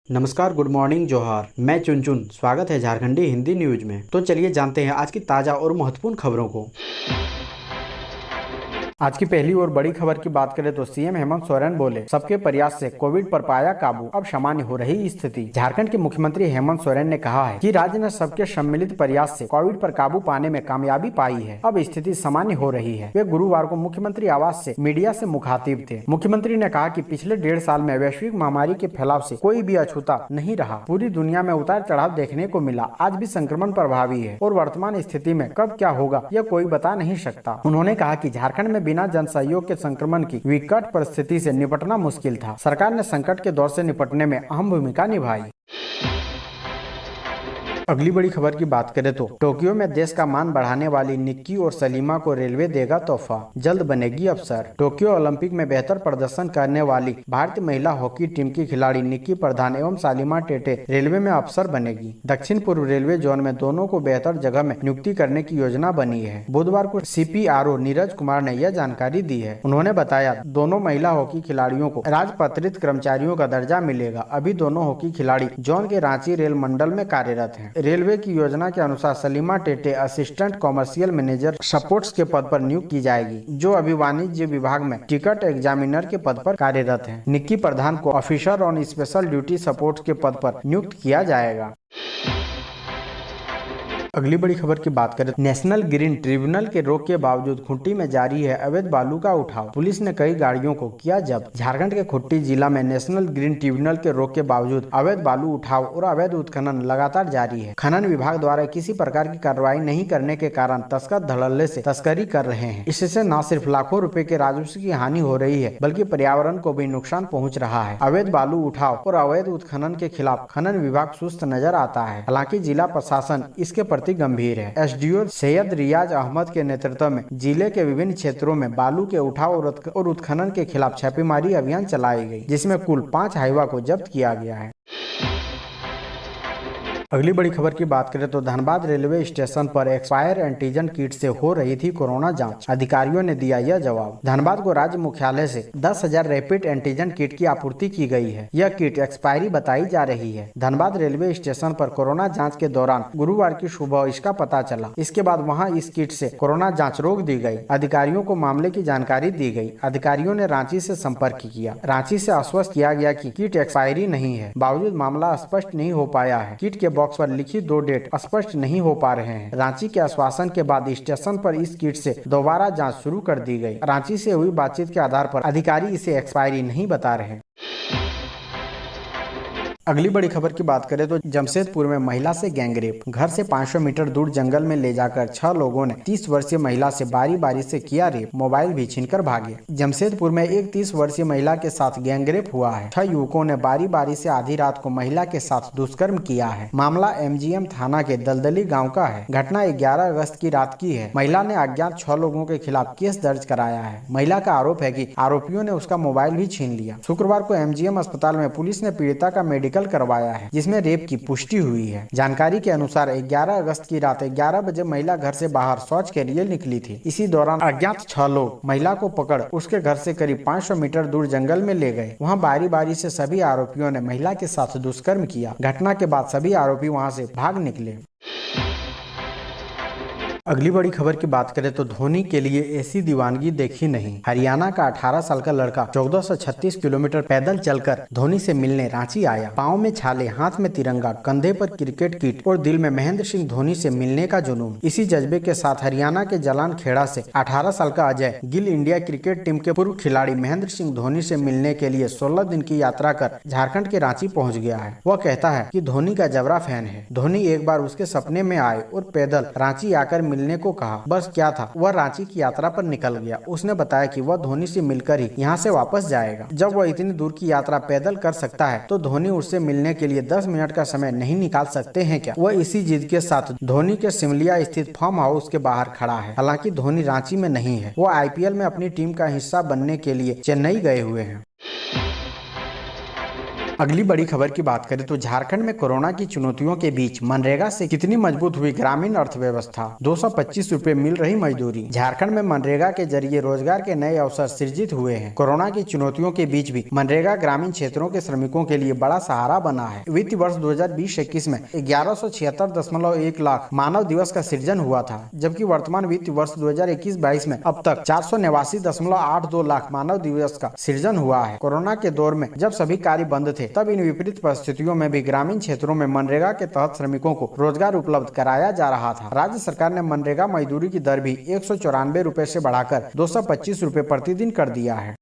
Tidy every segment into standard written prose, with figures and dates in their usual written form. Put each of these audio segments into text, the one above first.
नमस्कार, good morning, जोहार। मैं चुन स्वागत है झारखंडी हिंदी न्यूज में। तो चलिए जानते हैं आज की ताजा और महत्वपूर्ण खबरों को। आज की पहली और बड़ी खबर की बात करें तो सीएम हेमंत सोरेन बोले, सबके प्रयास से कोविड पर पाया काबू, अब सामान्य हो रही स्थिति। झारखंड के मुख्यमंत्री हेमंत सोरेन ने कहा है कि राज्य ने सबके सम्मिलित प्रयास से कोविड पर काबू पाने में कामयाबी पाई है, अब स्थिति सामान्य हो रही है। वे गुरुवार को मुख्यमंत्री आवास से मीडिया से मुखातिब थे। मुख्यमंत्री ने कहा कि पिछले 1.5 साल में वैश्विक महामारी के फैलाव से कोई भी अछूता नहीं रहा। पूरी दुनिया में उतार चढ़ाव देखने को मिला, आज भी संक्रमण प्रभावी है और वर्तमान स्थिति में कब क्या होगा यह कोई बता नहीं सकता। उन्होंने कहा कि झारखंड में बिना जन सहयोग के संक्रमण की विकट परिस्थिति से निपटना मुश्किल था। सरकार ने संकट के दौर से निपटने में अहम भूमिका निभाई। अगली बड़ी खबर की बात करें तो टोक्यो में देश का मान बढ़ाने वाली निक्की और सलीमा को रेलवे देगा तोहफा, जल्द बनेगी अफसर। टोक्यो ओलंपिक में बेहतर प्रदर्शन करने वाली भारतीय महिला हॉकी टीम की खिलाड़ी निक्की प्रधान एवं सलीमा टेटे रेलवे में अफसर बनेगी। दक्षिण पूर्व रेलवे जोन में दोनों को बेहतर जगह में नियुक्ति करने की योजना बनी है। बुधवार को CPRO नीरज कुमार ने यह जानकारी दी है। उन्होंने बताया, दोनों महिला हॉकी खिलाड़ियों को राजपत्रित कर्मचारियों का दर्जा मिलेगा। अभी दोनों हॉकी खिलाड़ी जोन के रांची रेल मंडल में कार्यरत हैं। रेलवे की योजना के अनुसार Salima Tete assistant commercial manager supports के पद पर नियुक्त की जाएगी, जो अभी वाणिज्य विभाग में टिकट एग्जामिनर के पद पर कार्यरत हैं। निक्की प्रधान को officer on special duty support के पद पर नियुक्त किया जाएगा। अगली बड़ी खबर की बात करें, नेशनल ग्रीन ट्रिब्यूनल के रोक के बावजूद खुंटी में जारी है अवैध बालू का उठाव। पुलिस ने कई गाड़ियों को किया जब्त। झारखंड के खुंटी जिला में नेशनल ग्रीन ट्रिब्यूनल के रोक के बावजूद अवैध बालू उठाव और अवैध उत्खनन लगातार जारी है। खनन विभाग द्वारा किसी प्रकार की कार्रवाई नहीं करने के कारण तस्कर धड़ल्ले से तस्करी कर रहे हैं। इससे न सिर्फ लाखों रुपए के राजस्व की हानि हो रही है, बल्कि पर्यावरण को भी नुकसान पहुँच रहा है। अवैध बालू उठाव और अवैध उत्खनन के खिलाफ खनन विभाग सुस्त नजर आता है। हालांकि जिला प्रशासन इसके प्रति गंभीर है। SDO सैयद रियाज अहमद के नेतृत्व में जिले के विभिन्न क्षेत्रों में बालू के उठाव और उत्खनन के खिलाफ छापेमारी अभियान चलाई गई, जिसमें कुल 5 हाईवा को जब्त किया गया है। अगली बड़ी खबर की बात करें तो धनबाद रेलवे स्टेशन पर एक्सपायर एंटीजन किट से हो रही थी कोरोना जांच। अधिकारियों ने दिया यह जवाब। धनबाद को राज्य मुख्यालय से 10,000 रैपिड एंटीजन किट की आपूर्ति की गई है। यह किट एक्सपायरी बताई जा रही है। धनबाद रेलवे स्टेशन पर कोरोना जाँच के दौरान गुरुवार की सुबह इसका पता चला। इसके बाद वहाँ इस किट से कोरोना जाँच रोक दी गयी। अधिकारियों को मामले की जानकारी दी गयी। अधिकारियों ने रांची से संपर्क किया। रांची से आश्वस्त किया गया कि किट एक्सपायरी नहीं है। बावजूद मामला स्पष्ट नहीं हो पाया है। किट के बॉक्स पर लिखी 2 डेट स्पष्ट नहीं हो पा रहे हैं। रांची के आश्वासन के बाद स्टेशन पर इस किट से दोबारा जांच शुरू कर दी गई। रांची से हुई बातचीत के आधार पर अधिकारी इसे एक्सपायरी नहीं बता रहे। अगली बड़ी खबर की बात करें तो जमशेदपुर में महिला से गैंगरेप। घर से 500 मीटर दूर जंगल में ले जाकर 6 लोगों ने 30 वर्षीय महिला से बारी बारी से किया रेप, मोबाइल भी छीनकर भागे। जमशेदपुर में एक 30 वर्षीय महिला के साथ गैंगरेप हुआ है। 6 युवकों ने बारी बारी से आधी रात को महिला के साथ दुष्कर्म किया है। मामला MGM थाना के दलदली गाँव का है। घटना 11 अगस्त की रात की है। महिला ने अज्ञात 6 लोगों के खिलाफ केस दर्ज कराया है। महिला का आरोप है कि आरोपियों ने उसका मोबाइल भी छीन लिया। शुक्रवार को MGM अस्पताल में पुलिस ने पीड़िता का मेडिकल करवाया है, जिसमें रेप की पुष्टि हुई है। जानकारी के अनुसार 11 अगस्त की रात 11 बजे महिला घर से बाहर शौच के लिए निकली थी। इसी दौरान अज्ञात 6 लोग महिला को पकड़ उसके घर से करीब 500 मीटर दूर जंगल में ले गए। वहां बारी बारी से सभी आरोपियों ने महिला के साथ दुष्कर्म किया। घटना के बाद सभी आरोपी वहां से भाग निकले। अगली बड़ी खबर की बात करें तो धोनी के लिए ऐसी दीवानगी देखी नहीं। हरियाणा का 18 साल का लड़का 1436 किलोमीटर पैदल चलकर धोनी से मिलने रांची आया। पाँव में छाले, हाथ में तिरंगा, कंधे पर क्रिकेट किट और दिल में महेंद्र सिंह धोनी से मिलने का जुनून। इसी जज्बे के साथ हरियाणा के जलान खेड़ा से 18 साल का Ajay Gill India cricket team के पूर्व खिलाड़ी महेंद्र सिंह धोनी से मिलने के लिए 16 दिन की यात्रा कर झारखंड के रांची पहुँच गया है। वह कहता है कि धोनी का जबरा फैन है। धोनी एक बार उसके सपने में आए और पैदल रांची आकर मिलने को कहा। बस क्या था, वह रांची की यात्रा पर निकल गया। उसने बताया कि वह धोनी से मिलकर ही यहाँ से वापस जाएगा। जब वह इतनी दूर की यात्रा पैदल कर सकता है तो धोनी उससे मिलने के लिए 10 मिनट का समय नहीं निकाल सकते हैं क्या? वह इसी जिद के साथ धोनी के सिमलिया स्थित फार्म हाउस के बाहर खड़ा है। हालांकि धोनी रांची में नहीं है। वो IPL में अपनी टीम का हिस्सा बनने के लिए चेन्नई गए हुए हैं। अगली बड़ी खबर की बात करें तो झारखंड में कोरोना की चुनौतियों के बीच मनरेगा से कितनी मजबूत हुई ग्रामीण अर्थव्यवस्था। 225 रुपए मिल रही मजदूरी। झारखंड में मनरेगा के जरिए रोजगार के नए अवसर सृजित हुए हैं। कोरोना की चुनौतियों के बीच भी मनरेगा ग्रामीण क्षेत्रों के श्रमिकों के लिए बड़ा सहारा बना है। वित्त वर्ष 2020-21 में 1176.1 लाख मानव दिवस का सृजन हुआ था, जबकि वर्तमान वित्त वर्ष 2021-22 में अब तक 489.82 लाख मानव दिवस का सृजन हुआ है। कोरोना के दौर में जब सभी कार्य बंद थे, तब इन विपरीत परिस्थितियों में भी ग्रामीण क्षेत्रों में मनरेगा के तहत श्रमिकों को रोजगार उपलब्ध कराया जा रहा था। राज्य सरकार ने मनरेगा मजदूरी की दर भी 194 रुपए से बढ़ाकर 225 रुपए प्रतिदिन कर दिया है।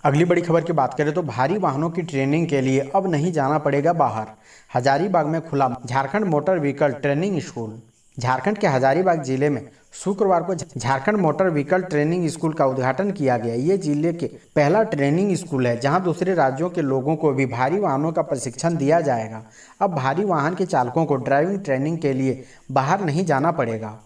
अगली बड़ी खबर की बात करें तो भारी वाहनों की ट्रेनिंग के लिए अब नहीं जाना पड़ेगा बाहर। हजारीबाग में खुला Jharkhand motor vehicle training school. Jharkhand के हजारीबाग जिले में शुक्रवार को Jharkhand motor vehicle training school का उद्घाटन किया गया। ये जिले के पहला ट्रेनिंग स्कूल है जहां दूसरे राज्यों के लोगों को भी भारी वाहनों का प्रशिक्षण दिया जाएगा। अब भारी वाहन के चालकों को ड्राइविंग ट्रेनिंग के लिए बाहर नहीं जाना पड़ेगा।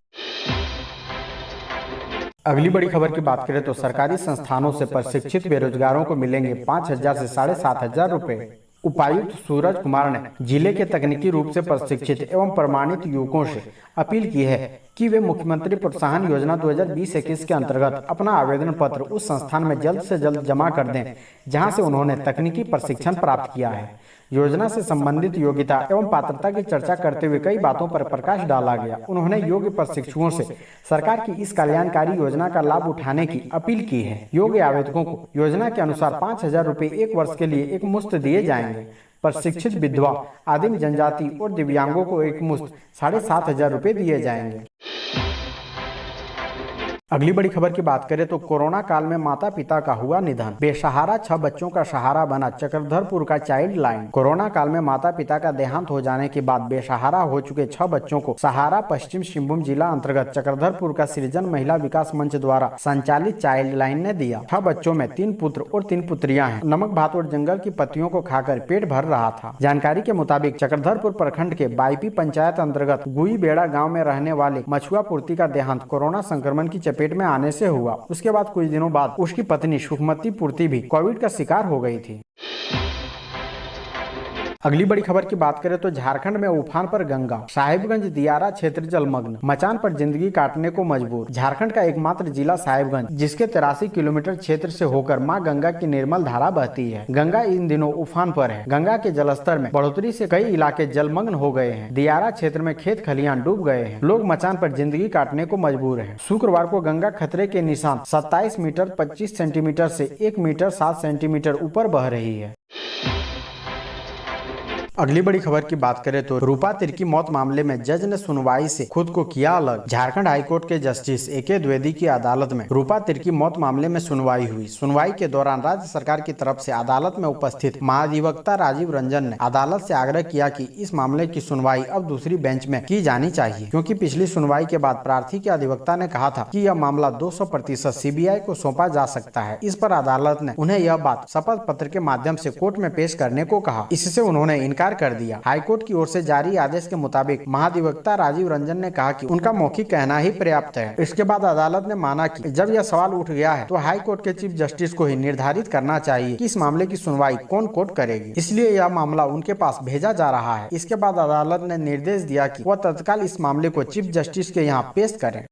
अगली बड़ी खबर की बात करें तो सरकारी संस्थानों से प्रशिक्षित बेरोजगारों को मिलेंगे 5,000 से 7,500 रुपए। उपायुक्त सूरज कुमार ने जिले के तकनीकी रूप से प्रशिक्षित एवं प्रमाणित युवकों से अपील की है कि वे मुख्यमंत्री प्रोत्साहन योजना 2020-21 के अंतर्गत अपना आवेदन पत्र उस संस्थान में जल्द से जल्द जमा कर दें जहां से उन्होंने तकनीकी प्रशिक्षण प्राप्त किया है। योजना से संबंधित योग्यता एवं पात्रता की चर्चा करते हुए कई बातों पर प्रकाश डाला गया। उन्होंने योग्य प्रशिक्षुओं से सरकार की इस कल्याणकारी योजना का लाभ उठाने की अपील की है। योग्य आवेदकों को योजना के अनुसार 5,000 रुपए एक वर्ष के लिए एक मुश्त दिए जाएंगे। प्रशिक्षित विधवा, आदिम जनजाति और दिव्यांगों को एक मुश्त 7,500 रुपए दिए जाएंगे। अगली बड़ी खबर की बात करें तो कोरोना काल में माता पिता का हुआ निधन। बेसहारा 6 बच्चों का सहारा बना चक्रधरपुर का चाइल्ड लाइन। कोरोना काल में माता पिता का देहांत हो जाने के बाद बेसहारा हो चुके 6 बच्चों को सहारा पश्चिम सिंहभूम जिला अंतर्गत चक्रधरपुर का सृजन महिला विकास मंच द्वारा संचालित चाइल्ड लाइन ने दिया। 6 बच्चों में 3 पुत्र और 3 पुत्रियां हैं। नमक भात और जंगल की पत्तियों को खाकर पेट भर रहा था। जानकारी के मुताबिक चक्रधरपुर प्रखंड के बाईपी पंचायत अंतर्गत गुई बेड़ा गाँव में रहने वाले मछुआ पूर्ति का देहांत कोरोना संक्रमण की चपेट में आने से हुआ। उसके बाद कुछ दिनों बाद उसकी पत्नी सुखमती पूर्ति भी कोविड का शिकार हो गई थी। अगली बड़ी खबर की बात करें तो झारखंड में उफान पर गंगा। साहिबगंज दियारा क्षेत्र जलमग्न, मचान पर जिंदगी काटने को मजबूर। झारखंड का एकमात्र जिला साहिबगंज, जिसके 83 किलोमीटर क्षेत्र से होकर मां गंगा की निर्मल धारा बहती है। गंगा इन दिनों उफान पर है। गंगा के जलस्तर में बढ़ोतरी से कई इलाके जलमग्न हो गए हैं। दियारा क्षेत्र में खेत खलियान डूब गए हैं। लोग मचान पर जिंदगी काटने को मजबूर है। शुक्रवार को गंगा खतरे के निशान 27 मीटर 25 सेंटीमीटर से 1 मीटर 7 सेंटीमीटर ऊपर बह रही है। अगली बड़ी खबर की बात करें तो रूपा तिर्की मौत मामले में जज ने सुनवाई से खुद को किया अलग। झारखंड हाईकोर्ट के जस्टिस ए.के. द्विवेदी की अदालत में रूपा तिर्की मौत मामले में सुनवाई हुई। सुनवाई के दौरान राज्य सरकार की तरफ से अदालत में उपस्थित महाधिवक्ता राजीव रंजन ने अदालत से आग्रह किया कि इस मामले की सुनवाई अब दूसरी बेंच में की जानी चाहिए, क्योंकि पिछली सुनवाई के बाद प्रार्थी के अधिवक्ता ने कहा था कि यह मामला 200% सीबीआई को सौंपा जा सकता है। इस पर अदालत ने उन्हें यह बात शपथ पत्र के माध्यम से कोर्ट में पेश करने को कहा। इससे उन्होंने इनकार कर दिया। हाईकोर्ट की ओर से जारी आदेश के मुताबिक महाधिवक्ता राजीव रंजन ने कहा कि उनका मौखिक कहना ही पर्याप्त है। इसके बाद अदालत ने माना कि जब यह सवाल उठ गया है तो हाईकोर्ट के चीफ जस्टिस को ही निर्धारित करना चाहिए कि इस मामले की सुनवाई कौन कोर्ट करेगी, इसलिए यह मामला उनके पास भेजा जा रहा है। इसके बाद अदालत ने निर्देश दिया कि वह तत्काल इस मामले को चीफ जस्टिस के यहाँ पेश करें।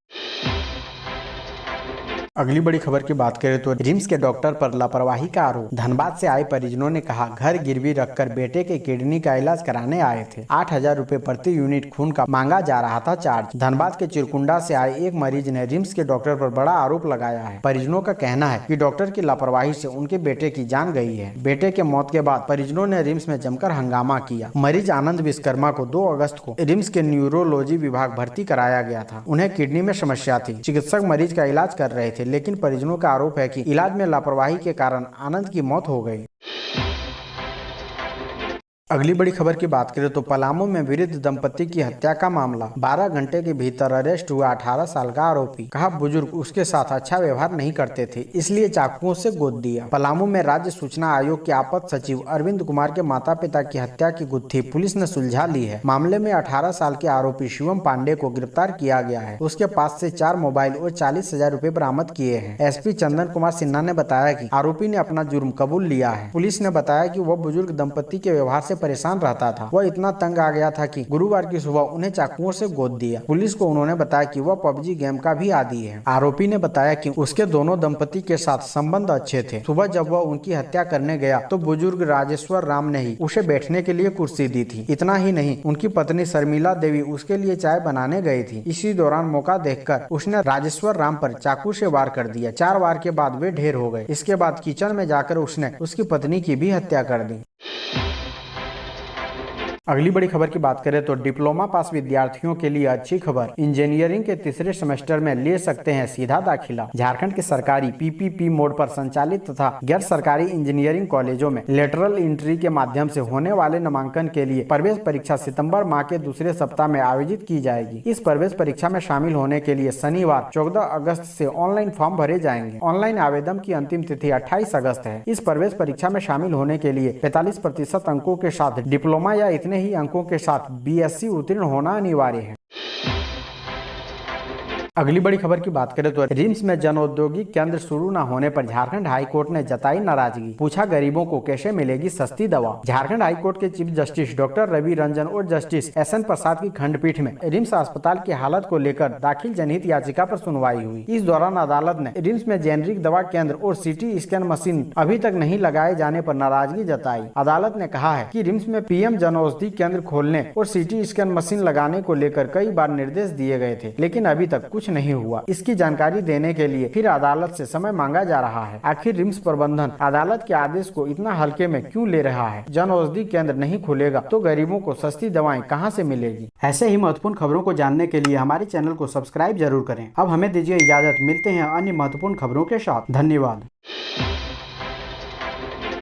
अगली बड़ी खबर की बात करें तो रिम्स के डॉक्टर पर लापरवाही का आरोप। धनबाद से आए परिजनों ने कहा घर गिरवी रखकर बेटे के किडनी का इलाज कराने आए थे। 8,000 रुपए प्रति यूनिट खून का मांगा जा रहा था चार्ज। धनबाद के चिरकुंडा से आए एक मरीज ने रिम्स के डॉक्टर पर बड़ा आरोप लगाया है। परिजनों का कहना है कि डॉक्टर की लापरवाही से उनके बेटे की जान गई है। बेटे के मौत के बाद परिजनों ने रिम्स में जमकर हंगामा किया। मरीज आनंद विश्वकर्मा को 2 अगस्त को रिम्स के न्यूरोलॉजी विभाग भर्ती कराया गया था। उन्हें किडनी में समस्या थी। चिकित्सक मरीज का इलाज कर रहे थे, लेकिन परिजनों का आरोप है कि इलाज में लापरवाही के कारण आनंद की मौत हो गई। अगली बड़ी खबर की बात करें तो पलामू में वृद्ध दंपति की हत्या का मामला, 12 घंटे के भीतर अरेस्ट हुआ 18 साल का आरोपी। कहा बुजुर्ग उसके साथ अच्छा व्यवहार नहीं करते थे, इसलिए चाकुओं से गोद दिया। पलामू में राज्य सूचना आयोग के आपात सचिव अरविंद कुमार के माता पिता की हत्या की गुत्थी पुलिस ने सुलझा ली है। मामले में 18 साल के आरोपी शिवम पांडे को गिरफ्तार किया गया है। उसके पास से 4 मोबाइल और 40,000 रूपए बरामद किए हैं। एसपी चंदन कुमार सिन्हा ने बताया कि आरोपी ने अपना जुर्म कबूल लिया है। पुलिस ने बताया कि वह बुजुर्ग दंपति के व्यवहार से परेशान रहता था। वह इतना तंग आ गया था कि गुरुवार की सुबह उन्हें चाकुओं से गोद दिया। पुलिस को उन्होंने बताया कि वह पबजी गेम का भी आदी है। आरोपी ने बताया कि उसके दोनों दंपति के साथ संबंध अच्छे थे। सुबह जब वह उनकी हत्या करने गया तो बुजुर्ग राजेश्वर राम ने ही उसे बैठने के लिए कुर्सी दी थी। इतना ही नहीं, उनकी पत्नी शर्मिला देवी उसके लिए चाय बनाने गई थी। इसी दौरान मौका देखकर उसने राजेश्वर राम पर चाकू से वार कर दिया। 4 वार के बाद वे ढेर हो गए। इसके बाद किचन में जाकर उसने उसकी पत्नी की भी हत्या कर दी। अगली बड़ी खबर की बात करें तो डिप्लोमा पास विद्यार्थियों के लिए अच्छी खबर। इंजीनियरिंग के तीसरे सेमेस्टर में ले सकते हैं सीधा दाखिला। झारखंड के सरकारी पीपीपी मोड पर संचालित तथा गैर सरकारी इंजीनियरिंग कॉलेजों में लेटरल एंट्री के माध्यम से होने वाले नामांकन के लिए प्रवेश परीक्षा सितंबर माह के दूसरे सप्ताह में आयोजित की जाएगी। इस प्रवेश परीक्षा में शामिल होने के लिए शनिवार 14 अगस्त से ऑनलाइन फॉर्म भरे जाएंगे। ऑनलाइन आवेदन की अंतिम तिथि 28 अगस्त है। इस प्रवेश परीक्षा में शामिल होने के लिए 45% अंकों के साथ डिप्लोमा या इतने ही अंकों के साथ बीएससी उत्तीर्ण होना अनिवार्य है। अगली बड़ी खबर की बात करें तो रिम्स में जन औद्योगिक केंद्र शुरू न होने पर झारखंड हाईकोर्ट ने जताई नाराजगी। पूछा गरीबों को कैसे मिलेगी सस्ती दवा। झारखंड हाईकोर्ट के chief justice doctor Ravi Ranjan और जस्टिस एसएन प्रसाद की खंडपीठ में रिम्स अस्पताल की हालत को लेकर दाखिल जनहित याचिका पर सुनवाई हुई। इस दौरान अदालत ने रिम्स में जेनरिक दवा केंद्र और सिटी स्कैन मशीन अभी तक नहीं लगाए जाने पर नाराजगी जताई। अदालत ने कहा है कि रिम्स में पीएम जन औषधि केंद्र खोलने और सिटी स्कैन मशीन लगाने को लेकर कई बार निर्देश दिए गए थे, लेकिन अभी तक कुछ नहीं हुआ। इसकी जानकारी देने के लिए फिर अदालत से समय मांगा जा रहा है। आखिर रिम्स प्रबंधन अदालत के आदेश को इतना हल्के में क्यों ले रहा है। जन औषधि केंद्र नहीं खुलेगा तो गरीबों को सस्ती दवाएं कहां से मिलेगी। ऐसे ही महत्वपूर्ण खबरों को जानने के लिए हमारे चैनल को सब्सक्राइब जरूर करें। अब हमें दीजिए इजाजत, मिलते हैं अन्य महत्वपूर्ण खबरों के साथ। धन्यवाद।